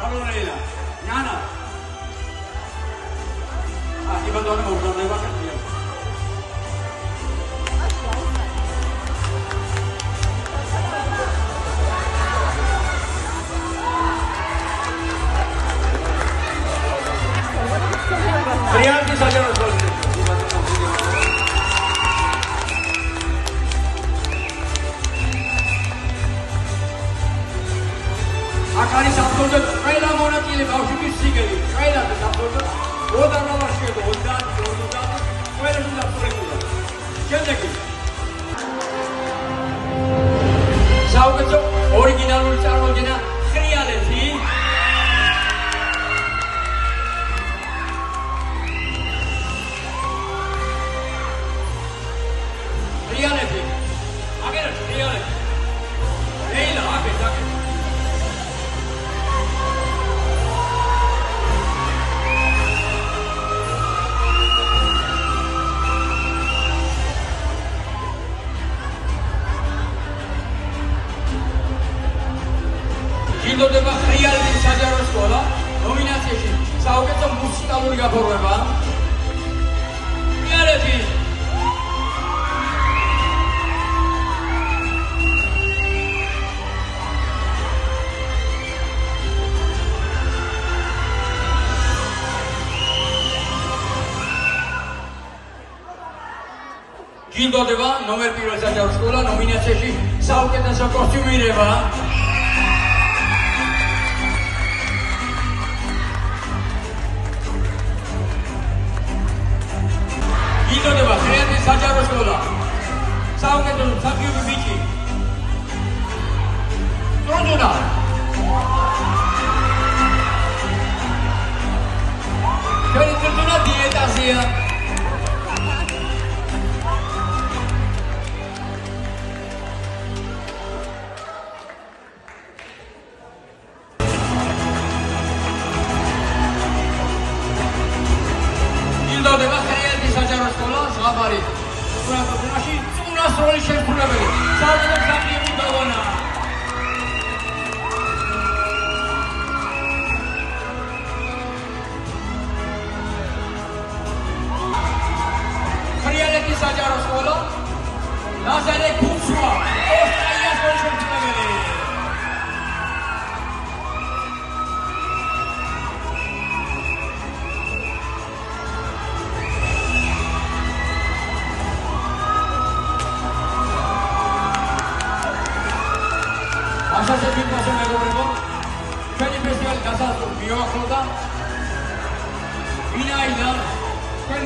Allora, Nana. Ah, iba doon mo udah lewat kan dia. Priyanti saja harus Akari sabtoda qayla monatili bavshiki sigeli qayla sabtoda oda ravashkedo oda qayla sabtoda შემდეგი საუკეთესო ორიგინალური წარმოდგენა ხრიალეთი ხრიალეთი აგერა ხრიალეთი ეილა აკეთე გინდოდება ხრიალეთის საჯარო სკოლა ნომინაციაში საუკეთესო მუსიკალური გაფორმება ხრიალეთი გინდოდება ნომერ პირველ საჯარო სკოლა ნომინაციაში საუკეთესო კოსტიუმირება გინდოდება ხრიალეთის საჯარო სკოლა საუკეთესო მსახიობი ბიჭი ტრონჯუნა ჩვენი ტრონჯუნა დიეტაზეა გინდოდება ხრიალეთის საჯარო სკოლა ზღაპარი სურათობაში წუნას როლის შემსრულებელი საუკეთესო მსახიობი გოგონა ხრიალეთის საჯარო სკოლა ლაზარე გუცვა ავსტრალიის როლის შემსრულებელი ასაშები მასე მეგობრებო ჩვენი ფესტივალი დასასრულს მიუახლოვდა ვინაიდან ჩვენ